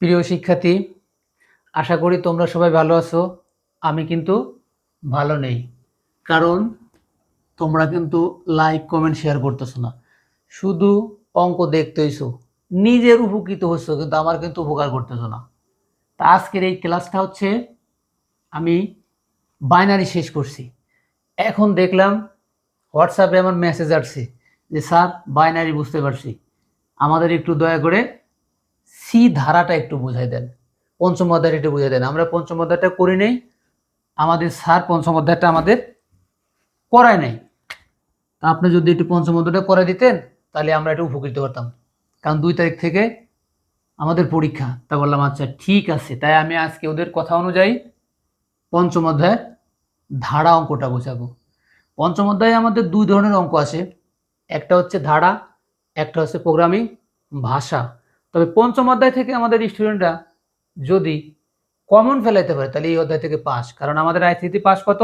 প্রিয় শিক্ষার্থী, আশা করি তোমরা সবাই ভালো আছো। আমি কিন্তু ভালো নেই, কারণ তোমরা কিন্তু লাইক কমেন্ট শেয়ার করতেছো না, শুধু অঙ্ক দেখতেইছো, নিজের উপকৃত হচ্ছ কিন্তু আমার কিন্তু উপকার করতেছো না। তা আজকের এই ক্লাসটা হচ্ছে আমি বাইনারি শেষ করছি। এখন দেখলাম হোয়াটসঅ্যাপে আমার মেসেজ আসছে যে স্যার বাইনারি বুঝতে পারছি, আমাদের একটু দয়া করে সি ধারাটা একটু বুঝাই দেন, পঞ্চম অধ্যায়টা একটু বুঝাই দেন। আমরা পঞ্চম অধ্যায়টা করি নাই, আমাদের স্যার পঞ্চম অধ্যায়টা আমাদের করায় নাই। তা আপনি যদি একটু পঞ্চম অধ্যায়টা করাই দিতেন তাহলে আমরা একটু উপকৃত হতাম, কারণ 2 তারিখ থেকে আমাদের পরীক্ষা। তা বললাম আচ্ছা ঠিক আছে, তাই আমি আজকে ওদের কথা অনুযায়ী পঞ্চম অধ্যায় ধারা অঙ্কটা বোঝাবো। পঞ্চম অধ্যায়ে আমাদের 2 ধরনের অঙ্ক আছে, একটা হচ্ছে ধারা, একটা হচ্ছে প্রোগ্রামিং ভাষা। তবে পঞ্চম অধ্যায় থেকে আমাদের স্টুডেন্টরা যদি কমন ফেলাইতে পারে তাহলে এই অধ্যায় থেকে পাস, কারণ আমাদের আইসিটি পাস কত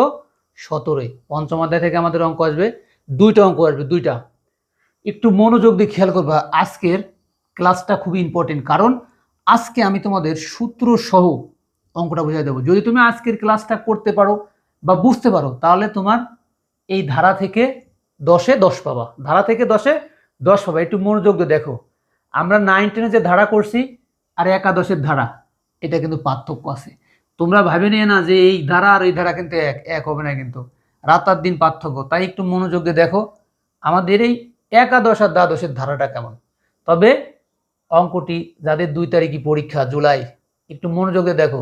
17। পঞ্চম অধ্যায় থেকে আমাদের অঙ্ক আসবে 2টা অঙ্ক আসবে, 2টা। একটু মনোযোগ দিয়ে খেয়াল করবা, আজকের ক্লাসটা খুবই ইম্পর্টেন্ট, কারণ আজকে আমি তোমাদের সূত্র সহ অঙ্কটা বুঝিয়ে দেবো। যদি তুমি আজকের ক্লাসটা করতে পারো বা বুঝতে পারো তাহলে তোমার এই ধারা থেকে 10-এ 10 পাবা, ধারা থেকে 10-এ 10 পাবা। একটু মনোযোগ দিয়ে দেখো, আমরা 9-10 যে ধারা করছি আর একাদশের ধারা, এটা কিন্তু পার্থক্য আছে। তোমরা ভাবে নিয়ে না যে এই ধারা আর এই ধারা কিন্তু এক এক হবে না, কিন্তু রাত আর দিন পার্থক্য। তাই একটু মনোযোগ দিয়ে দেখো আমাদের এই একাদশ আর দ্বাদশের ধারাটা কেমন। তবে অঙ্কটি যাদের 2 তারিখই পরীক্ষা জুলাই, একটু মনোযোগ দিয়ে দেখো,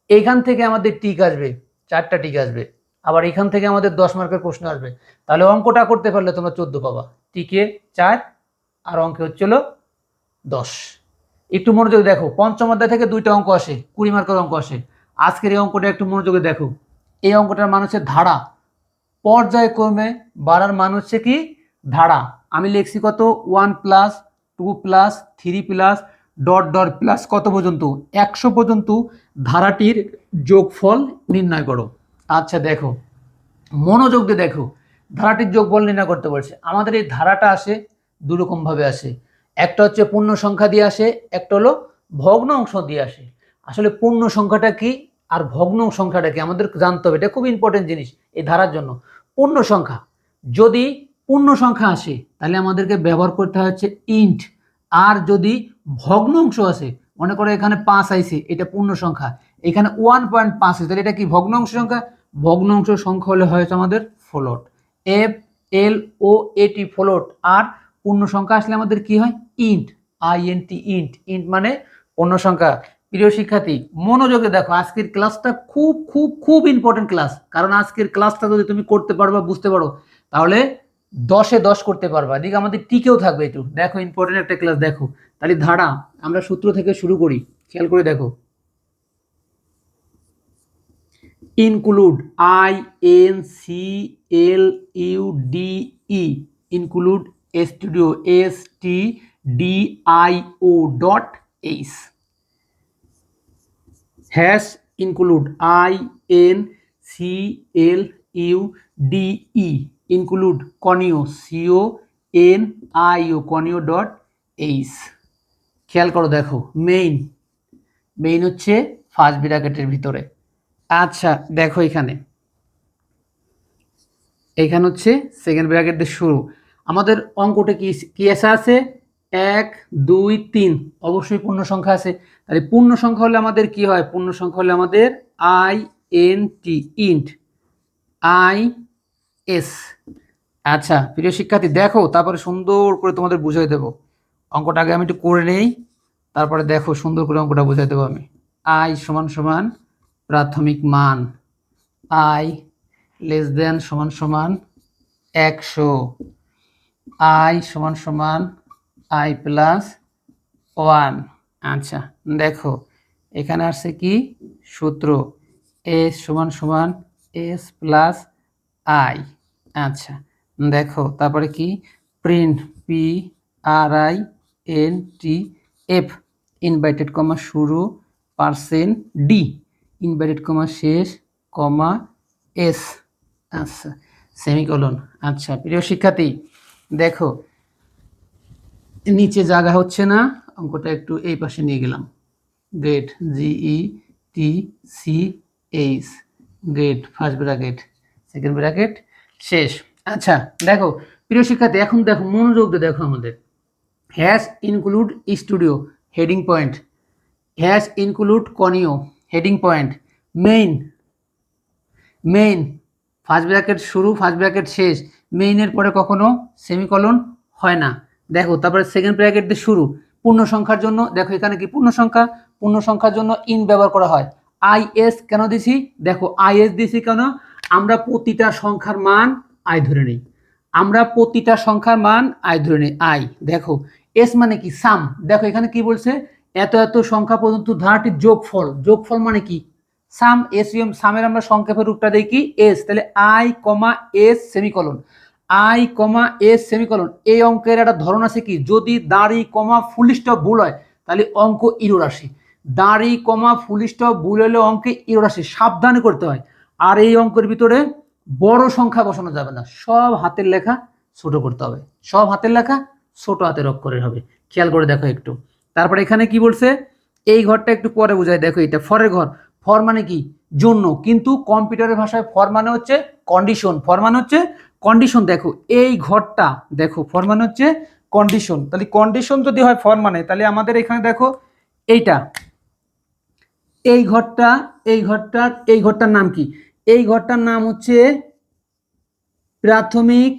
এইখান থেকে আমাদের টিক আসবে, 4টা টিক আসবে, আবার এখান থেকে আমাদের 10 মার্কের প্রশ্ন আসবে। তাহলে অঙ্কটা করতে পারলে তোমরা 14 পাবা, টিকে 4 আর অঙ্কে হচ্ছিল 10। একটু মনোযোগ দেখো, পঞ্চম অধ্যায় থেকে 2টা অঙ্ক আসে, 20 মার্কের অঙ্ক আসে। আজকের এই অঙ্কটা একটু মনোযোগে দেখো, এই অঙ্কটার মান হচ্ছে ধারা, পর্যায়ক্রমে বাড়ার মান হচ্ছে কি ধারা। আমি লিখছি কত 1 plus 2 plus 3 plus dot dot plus কত পর্যন্ত 100 পর্যন্ত ধারাটির যোগফল নির্ণয় করো। আচ্ছা দেখো, মনোযোগ দিয়ে দেখো, ধারাটির যোগফল নির্ণয় করতে বলছে। আমাদের এই ধারাটা আসে 2 রকম ভাবে আসে, একটা হচ্ছে পূর্ণ সংখ্যা দিয়ে আসে, একটা হলো ভগ্ন অংশ দিয়ে আসে। আসলে পূর্ণ সংখ্যাটা কি আর ভগ্ন সংখ্যাটা কি আমাদের জানতে হবে, এটা খুব ইম্পর্টেন্ট জিনিস এই ধারার জন্য। পূর্ণ সংখ্যা, যদি পূর্ণ সংখ্যা আসে তাহলে আমাদেরকে ব্যবহার করতে হচ্ছে ইন্ট। আর যদি ভগ্ন অংশ আসে, মনে করো এখানে 5 আইছে, এটা পূর্ণ সংখ্যা, এখানে 1.5 আছে, তাহলে এটা কি ভগ্ন অংশ সংখ্যা। ভগ্ন অংশ সংখ্যা হলে হয়তো আমাদের ফ্লোট, এফ এল ও এটি ফ্লোট। আর পূর্ণ সংখ্যা আসলে আমাদের কি হয় ইন্ট, আইএনটি ইন্ট। ইন্ট মানে পূর্ণ সংখ্যা। প্রিয় শিক্ষার্থী মনোযোগে দেখো, আজকের ক্লাসটা খুব খুব খুব ইম্পর্টেন্ট ক্লাস, কারণ আজকের ক্লাসটা যদি তুমি করতে পারো বা বুঝতে পারো তাহলে 10-এ 10 করতে পারবা। এদিকে আমাদের টিকেও থাকবে। একটু দেখো, ইম্পর্টেন্ট একটা ক্লাস দেখো। তাহলে ধারা আমরা সূত্র থেকে শুরু করি, খেয়াল করে দেখো। Include, INCLUDE, include studio, STDIO.H, hash include, INCLUDE, include conio, CONIO, কনিও.H। খেয়াল করো দেখো, মেইন মেইন হচ্ছে ফার্স্ট ব্র্যাকেটের ভিতরে। আচ্ছা দেখো, এখানে হচ্ছে সেকেন্ড ব্র্যাকেট দিয়ে শুরু। আমাদের অঙ্কটা কি কি আছে 1 2 3, অবশ্যই পূর্ণ সংখ্যা আছে। তাহলে পূর্ণ সংখ্যা হলে আমাদের কি হয়, পূর্ণ সংখ্যা হলে আমাদের INT, ইন্ট IS। আচ্ছা প্রিয় শিক্ষার্থী দেখো, তারপরে সুন্দর করে তোমাদের বুঝাই দেবো। অঙ্কটা আগে আমি একটু করে নেই, তারপরে দেখো সুন্দর করে অঙ্কটা বুঝাই দেবো আমি। I সমান সমান প্রাথমিক মান, I লেস দেন সমান সমান 100, I সমান সমান I প্লাস 1। আচ্ছা দেখো, এখানে আসছে কি সূত্র, S সমান সমান S প্লাস I। আচ্ছা দেখো, তারপরে কি প্রিন্ট, PRINTF, ইনভার্টেড কমা শুরু, %D, ইনভার্টেড কমা শেষ, কমা S। আচ্ছা সেমিকোলন। আচ্ছা প্রিয় শিক্ষার্থী দেখো, নিচে জায়গা হচ্ছে না, অঙ্কটা একটু এই পাশে নিয়ে গেলাম। Gate, GETCH, gate, first bracket second bracket শেষ। আচ্ছা দেখো প্রিয় শিক্ষার্থী, এখন দেখো মনোযোগ দিয়ে দেখো আমাদের hash include studio heading point, hash include conio heading point, main, main first bracket শুরু ফার্স্ট ব্র্যাকেট শেষ, মেইনের পরে কখনো সেমিকলন হয় না। দেখো তারপরে সেকেন্ড ব্র্যাকেট দিয়ে শুরু, পূর্ণ সংখ্যার জন্য দেখো এখানে কি পূর্ণ সংখ্যা, পূর্ণ সংখ্যার জন্য ইন ব্যবহার করা হয়। আইএস কেন দিছি, দেখো আইএস দিছি কেন, আমরা প্রতিটা সংখ্যার মান আই ধরে নিই, আমরা প্রতিটা সংখ্যার মান আই ধরে নিই আই। দেখো এস মানে কি সাম, দেখো এখানে কি বলছে এত এত সংখ্যা পর্যন্ত ধারাটির যোগফল, যোগফল মানে কি সাম, এসইএম সামের আমরা সংক্ষেপের রূপটা দিই কি এস, তাহলে I comma S semicolon, I comma S semicolon. এই অঙ্কের একটা ধরন আছে কি, যদি দাঁড়ি কমা ফুল স্টপ ভুল হয় তাহলে অঙ্ক ইরর আসে, দাঁড়ি কমা ফুল স্টপ ভুল হলে অঙ্কে ইরর আসে, সাবধানে করতে হয়। আর এই অঙ্কের ভিতরে বড় সংখ্যা বসানো যাবে না, সব হাতের লেখা ছোট করতে হবে, সব হাতের লেখা ছোট হাতের অক্ষরের হবে, খেয়াল করে দেখো একটু। তারপরে এখানে কি বলছে, এই ঘরটা একটু পরে বোঝায়, দেখো এটা ফরের ঘর, ফর মানে কি জন্য, কিন্তু কম্পিউটারের ভাষায় ফর মানে হচ্ছে কন্ডিশন, ফর মানে হচ্ছে কন্ডিশন। দেখো এই ঘরটা, দেখো ফর মানে হচ্ছে কন্ডিশন, তাহলে কন্ডিশন যদি হয় ফর মানে, তাহলে আমাদের এখানে দেখো এইটা, এই ঘরটা, এই ঘরটার, এই ঘরটার নাম কি, এই ঘরটার নাম হচ্ছে প্রাথমিক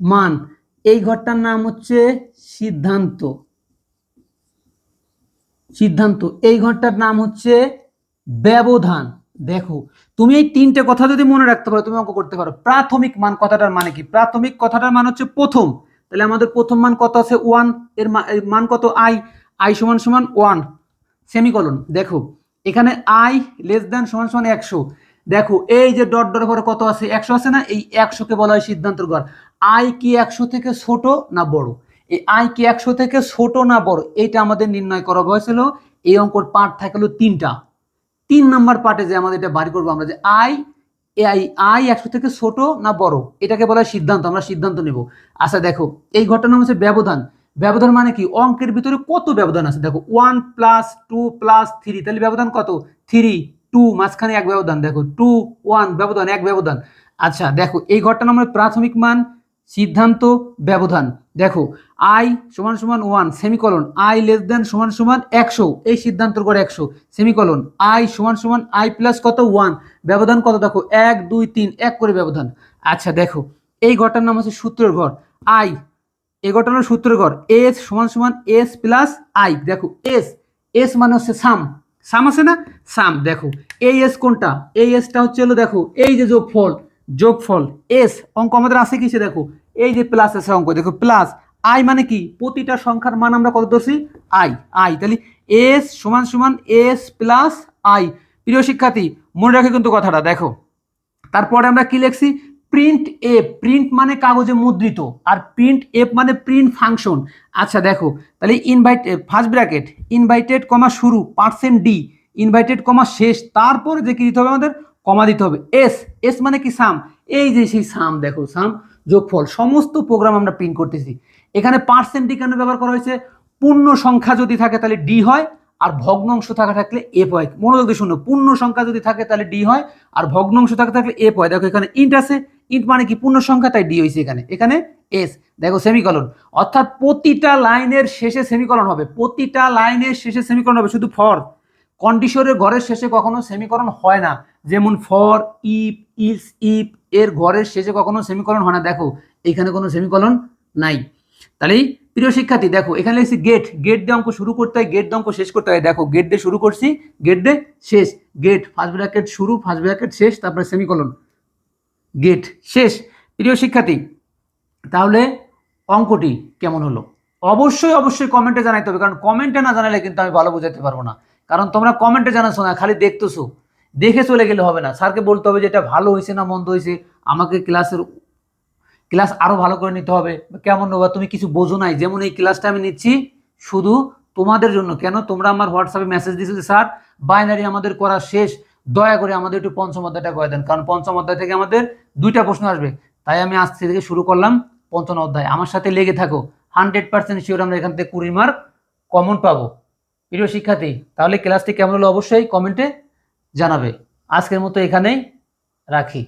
মান, এই ঘরটার নাম হচ্ছে সিদ্ধান্ত, সিদ্ধান্ত, এই ঘরটার নাম হচ্ছে ব্যবধান। দেখো তুমি এই তিনটে কথা যদি মনে রাখতে পারো তুমি অঙ্ক করতে পারো। প্রাথমিক মান কথাটার মানে কি, প্রাথমিক কথাটার মান হচ্ছে প্রথম, তাহলে আমাদের প্রথম মান কত আছে ওয়ান, এর মান কত আই, আই সমান সমান ওয়ান সেমিকলন। দেখো এখানে আই লেস দ্যান সমান সমান 100, দেখো এই যে ডট ডট পরে কত আছে 100 আছে না, এই 100কে বলা হয় সিদ্ধান্তর ঘর। আই কি 100 থেকে ছোট না বড়, এই আই কি 100 থেকে ছোট না বড় এইটা আমাদের নির্ণয় করা হয়েছিল। এই অঙ্কর পার্ট থাকলো তিনটা, 3 নাম্বার পার্টে যে আমাদের এটা বাড়ি করবো আমরা যে আই, আই আই 100 থেকে ছোট না বড়, এটাকে বলা হয় সিদ্ধান্ত, আমরা সিদ্ধান্ত নেব। আচ্ছা দেখো এই ঘটনার নাম হচ্ছে ব্যবধান, ব্যবধান মানে কি অঙ্কের ভিতরে কত ব্যবধান আছে, দেখো 1 + 2 + 3, তাহলে ব্যবধান কত 3 2, মাঝখানে এক ব্যবধান, দেখো 2 1 ব্যবধান এক ব্যবধান। আচ্ছা দেখো এই ঘরটার নাম হলো প্রাথমিক মান, সিদ্ধান্ত, ব্যবধান। দেখো আই সমান সমান 1 সেমিকলন, আই লেস দেন সমান সমান 100, এই সিদ্ধান্তর ঘর 100 সেমিকলন, আই সমান সমান আই প্লাস কত 1, ব্যবধান কত দেখো 1 2 3 এক করে ব্যবধান। আচ্ছা দেখো এই ঘরটার নাম হচ্ছে সূত্রের ঘর, আই, এই ঘরটার নাম সূত্রের ঘর, এস সমান সমান এস প্লাস আই। দেখো এস, এস মানে হচ্ছে সাম, সাম আছে না সাম, দেখো এই এস কোনটা, এই এসটা হচ্ছে হলো দেখো এই যে যোগফল, যোগফল এস অঙ্ক আমাদের আছে কিসে, দেখো এই যে প্লাস আছে অঙ্ক, দেখো প্লাস আই মানে কি প্রতিটা সংখ্যার মান আমরা কত ধরছি আই, আই তাহলে এস সমান সমান এস প্লাস আই। প্রিয় শিক্ষার্থী মনে রাখে কিন্তু কথাটা, দেখো তারপরে আমরা কি লিখছি প্রিন্ট এফ, প্রিন্ট মানে কাগজে মুদ্রিত, আর প্রিন্ট এফ মানে প্রিন্ট ফাংশন। আচ্ছা দেখো তাহলে invite first bracket inverted comma শুরু পার্সেন্ট ডি, ইনভাইটেড কমা শেষ, তারপরে যে কি দিতে হবে আমাদের কমা দিতে হবে এস, এস মানে কি সাম, এই যে সেই সাম, দেখো সাম যোগফল, সমস্ত প্রোগ্রাম আমরা প্রিন্ট করতেছি। এখানে পার্সেন্ট ডি কেন ব্যবহার করা হয়েছে, পূর্ণ সংখ্যা যদি থাকে তাহলে ডি হয়, আর ভগ্নাংশ থাকা থাকলে এফ হয়। মনোযোগ দিয়ে শুনো, পূর্ণ সংখ্যা যদি থাকে তাহলে ডি হয়, আর ভগ্নাংশ থাকা থাকলে এফ হয়। দেখো এখানে ইন্ট আছে, ইন্ট মানে কি পূর্ণ সংখ্যা, তাই ডি হয়েছে এখানে, এখানে এস। দেখো সেমিকলন, অর্থাৎ প্রতিটা লাইনের শেষে সেমিকলন হবে, প্রতিটা লাইনের শেষে সেমিকলন হবে, শুধু ফর কন্ডিশনের ঘরের শেষে কখনো সেমিকলন হয় না, যেমন ফর ইফ ইফ ইফ এর ঘরের শেষে কখনো সেমিকলন হয় না। দেখো এখানে কোনো সেমিকলন নাই। তাহলে প্রিয় শিক্ষার্থী দেখো এখানে লিখছি গেট, গেট দিয়ে অঙ্ক শুরু করতে হয়, গেট দিয়ে অঙ্ক শেষ করতে হয়। দেখো গেট দিয়ে শুরু করছি, গেট দিয়ে শেষ, গেট ফার্স্ট ব্র্যাকেট শুরু ফার্স্ট ব্র্যাকেট শেষ, তারপরে সেমিকলন, গেট শেষ। প্রিয় শিক্ষার্থী তাহলে অঙ্কটি কেমন হলো অবশ্যই অবশ্যই কমেন্টে জানাইতে হবে, কারণ কমেন্টে না জানালে কিন্তু আমি ভালো বোঝাতে পারবো না, কারণ তোমরা কমেন্টে জানাচ্ছ না, খালি দেখতেছো, দেখে চলে গেলে হবে না, স্যারকে বলতে হবে যে এটা ভালো হয়েছে না মন্দ হয়েছে, আমাকে ক্লাস আরো ভালো করে নিতে হবে, কেমন বা তুমি কিছু বোঝো নাই, যেমন এই ক্লাসটা আমি নিচ্ছি শুধু তোমাদের জন্য, কেন তোমরা আমার হোয়াটসঅ্যাপে মেসেজ দিয়েছো যে স্যার বাইনারি আমাদের করা শেষ, দয়া করে আমাদের একটু পঞ্চম অধ্যায়টা করে দেন, কারণ পঞ্চম অধ্যায় থেকে আমাদের 2টা প্রশ্ন আসবে, তাই আমি আজ থেকে শুরু করলাম পঞ্চম অধ্যায়। আমার সাথে লেগে থাকো, 100% শিওর আমরা এখান থেকে 20 মার্ক কমন পাবো। প্রিয় শিক্ষার্থী, তাহলে ক্লাসটি কেমন হলো অবশ্যই কমেন্টে জানাবে। আজকের মতো এখানেই রাখি।